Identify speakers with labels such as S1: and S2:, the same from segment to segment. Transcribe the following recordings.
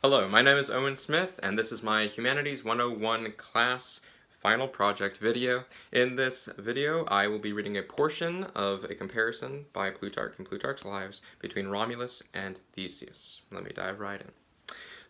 S1: Hello, my name is Owen Smith, and this is my Humanities 101 class final project video. In this video, I will be reading a portion of a comparison by Plutarch and Plutarch's Lives between Romulus and Theseus. Let me dive right in.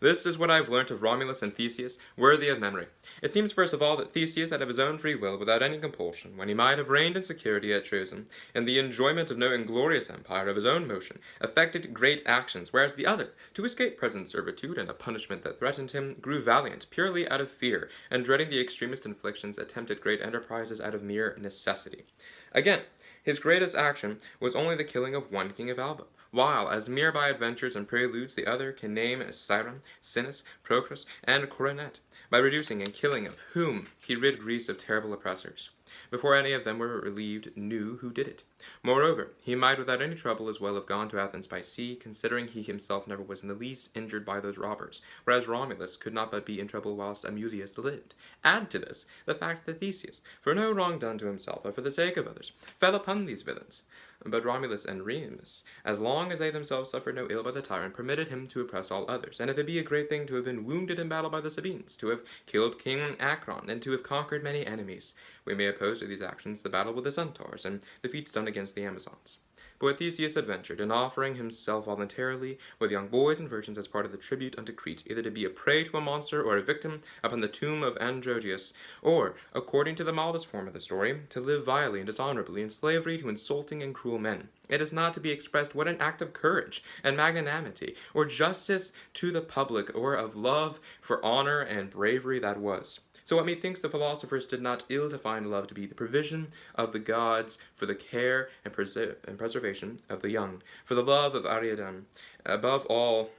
S1: This is what I have learnt of Romulus and Theseus, worthy of memory. It seems first of all that Theseus, out of his own free will, without any compulsion, when he might have reigned in security, had chosen, in the enjoyment of no inglorious empire of his own motion, effected great actions, whereas the other, to escape present servitude and a punishment that threatened him, grew valiant, purely out of fear, and dreading the extremest inflictions, attempted great enterprises out of mere necessity. Again, his greatest action was only the killing of one king of Alba, while, as mere by adventures and preludes, the other can name Scyron, Sinis, Procrus, and Coronet, by reducing and killing of whom he rid Greece of terrible oppressors, before any of them were relieved knew who did it. Moreover, he might without any trouble as well have gone to Athens by sea, considering he himself never was in the least injured by those robbers, whereas Romulus could not but be in trouble whilst Amulius lived. Add to this the fact that Theseus, for no wrong done to himself, but for the sake of others, fell upon these villains. But Romulus and Remus, as long as they themselves suffered no ill by the tyrant, permitted him to oppress all others. And if it be a great thing to have been wounded in battle by the Sabines, to have killed King Acron, and to have conquered many enemies, we may oppose to these actions the battle with the centaurs, and the feats done against the Amazons. But what Theseus adventured in offering himself voluntarily with young boys and virgins as part of the tribute unto Crete, either to be a prey to a monster or a victim upon the tomb of Androgeus, or, according to the mildest form of the story, to live vilely and dishonorably in slavery to insulting and cruel men. It is not to be expressed what an act of courage and magnanimity, or justice to the public, or of love for honor and bravery that was. So what methinks the philosophers did not ill to find love to be the provision of the gods for the care and preservation of the young. For the love of Ariadne, above all,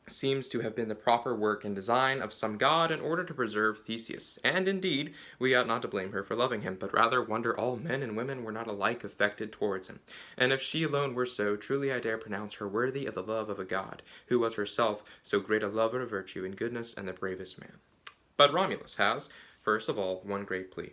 S1: seems to have been the proper work and design of some god in order to preserve Theseus. And indeed, we ought not to blame her for loving him, but rather wonder all men and women were not alike affected towards him. And if she alone were so, truly I dare pronounce her worthy of the love of a god, who was herself so great a lover of virtue and goodness and the bravest man. But Romulus has, first of all, one great plea,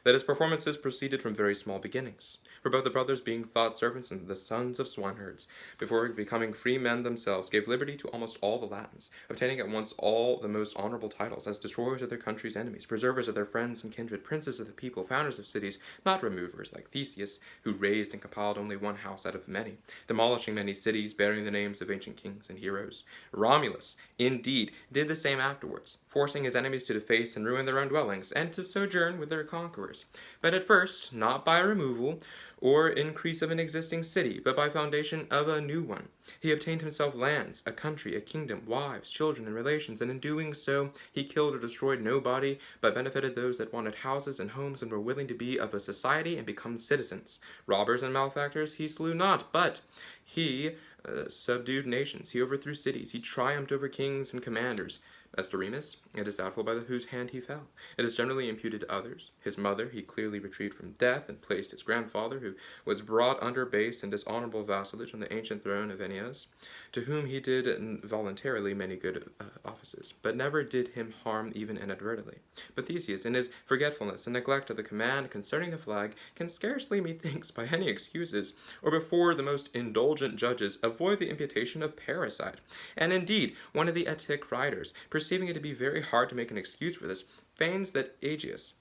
S1: that his performances proceeded from very small beginnings. For both the brothers, being thought servants and the sons of swineherds, before becoming free men themselves, gave liberty to almost all the Latins, obtaining at once all the most honorable titles, as destroyers of their country's enemies, preservers of their friends and kindred, princes of the people, founders of cities, not removers like Theseus, who raised and compiled only one house out of many, demolishing many cities, bearing the names of ancient kings and heroes. Romulus, indeed, did the same afterwards, forcing his enemies to deface and ruin their own dwellings, and to sojourn with their conquerors. But at first, not by removal or increase of an existing city, but by foundation of a new one. He obtained himself lands, a country, a kingdom, wives, children, and relations, and in doing so he killed or destroyed nobody, but benefited those that wanted houses and homes and were willing to be of a society and become citizens. Robbers and malefactors he slew not, but he subdued nations, he overthrew cities, he triumphed over kings and commanders. As to Remus, it is doubtful by whose hand he fell. It is generally imputed to others. His mother he clearly retrieved from death, and placed his grandfather, who was brought under base and dishonorable vassalage, on the ancient throne of Aeneas, to whom he did voluntarily many good offices, but never did him harm even inadvertently. But Theseus, in his forgetfulness and neglect of the command concerning the flag, can scarcely, methinks, by any excuses, or before the most indulgent judges, avoid the imputation of parricide. And indeed, one of the Attic writers, perceiving it to be very hard to make an excuse for this, feigns that Aegeus,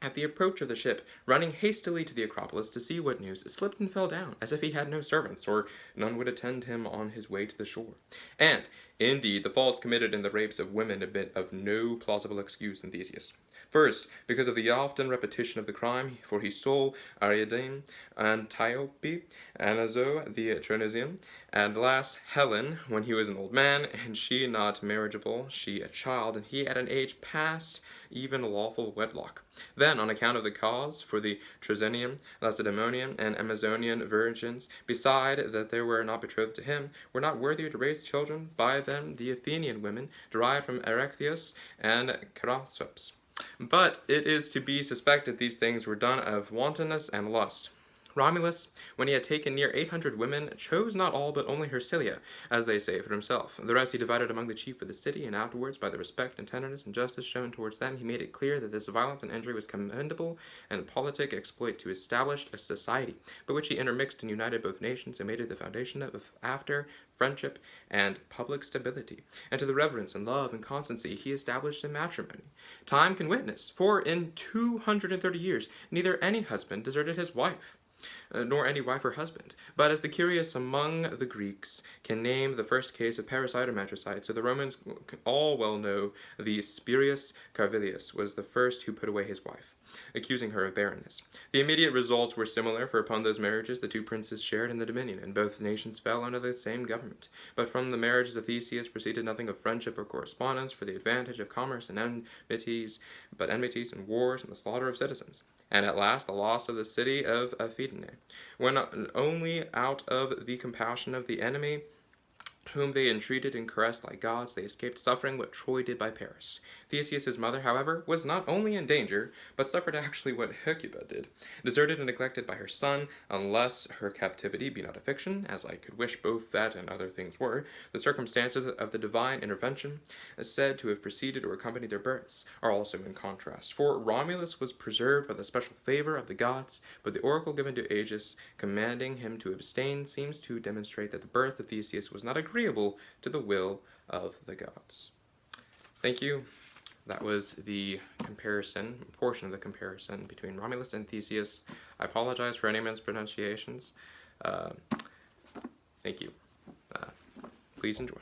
S1: at the approach of the ship, running hastily to the Acropolis to see what news, slipped and fell down, as if he had no servants, or none would attend him on his way to the shore. And, indeed, the faults committed in the rapes of women admit of no plausible excuse in Theseus. First, because of the often repetition of the crime, for he stole Ariadne, Antiope, Anazo the Turnesian, and last Helen, when he was an old man, and she not marriageable, she a child, and he at an age past even lawful wedlock. Then, on account of the cause, for the Trezenian, Lacedaemonian, and Amazonian virgins, beside that they were not betrothed to him, were not worthier to raise children by them the Athenian women, derived from Erechtheus and Chrysops. But it is to be suspected these things were done of wantonness and lust. Romulus, when he had taken near 800 women, chose not all but only Hersilia, as they say, for himself. The rest he divided among the chief of the city, and afterwards, by the respect and tenderness and justice shown towards them, he made it clear that this violence and injury was commendable and politic exploit to establish a society, by which he intermixed and united both nations, and made it the foundation of after friendship and public stability, and to the reverence and love and constancy he established in matrimony. Time can witness, for in 230 years neither any husband deserted his wife, nor any wife or husband. But as the curious among the Greeks can name the first case of parricide or matricide, so the Romans all well know the Spurius Carvilius was the first who put away his wife, accusing her of barrenness. The immediate results were similar, for upon those marriages the two princes shared in the dominion, and both nations fell under the same government. But from the marriages of Theseus proceeded nothing of friendship or correspondence, for the advantage of commerce and enmities, but enmities and wars and the slaughter of citizens. And at last the loss of the city of Aphidne, when only out of the compassion of the enemy, whom they entreated and caressed like gods, they escaped suffering what Troy did by Paris. Theseus' mother, however, was not only in danger, but suffered actually what Hecuba did, deserted and neglected by her son, unless her captivity be not a fiction, as I could wish both that and other things were. The circumstances of the divine intervention, said to have preceded or accompanied their births, are also in contrast. For Romulus was preserved by the special favor of the gods, but the oracle given to Aegis, commanding him to abstain, seems to demonstrate that the birth of Theseus was not agreeable to the will of the gods. Thank you. That was the portion of the comparison between Romulus and Theseus. I apologize for any mispronunciations. Thank you. Please enjoy.